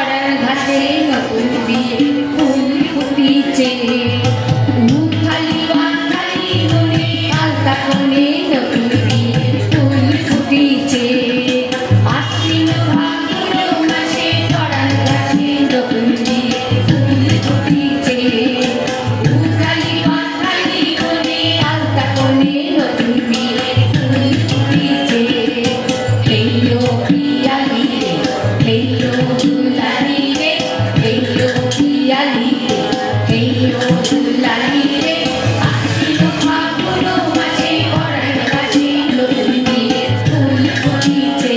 পড়ার ঘাটে নতুন বিয়ে ফুল ফুটিছে উখালি বাখালি মনে আলতা কোণে নতুন বিয়ে ফুল ফুটিছে আশ্বিন ফাল্গুন মাসে পড়ার ঘাটে নতুন বিয়ে ফুল ফুটিছে উখালি বাখালি মনে আলতা কোণে নতুন বিয়ে ফুল ফুটিছে হেইয়ো পিয়ালি রে হেইয়ো দুলালি রে হেইয়ো পিয়ালি রে হেইয়ো দুলালি রে আশ্বিন ফাল্গুন মাসে পড়ার ঘাটে নতুন বিয়ে ফুল ফুটিছে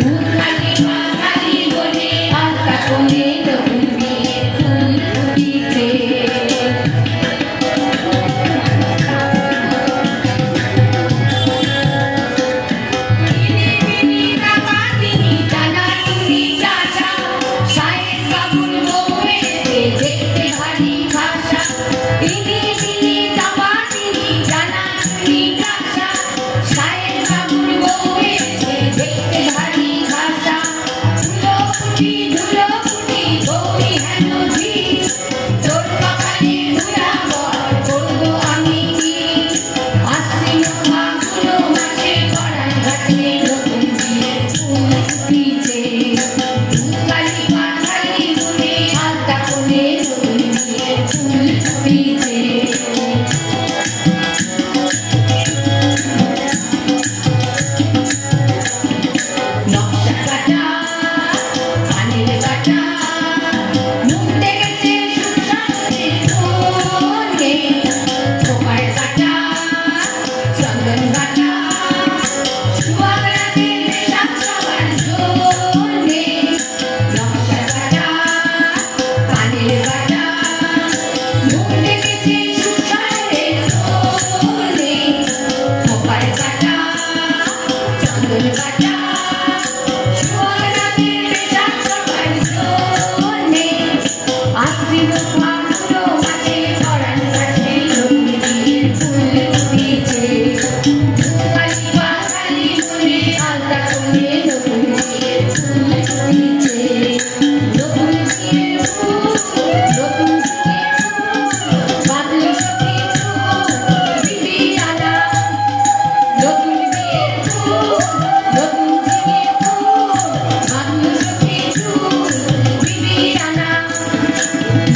উখালি বাখালি মনে আলতা কোণে নতুন বিয়ে ফুল ফুটিছে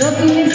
Notun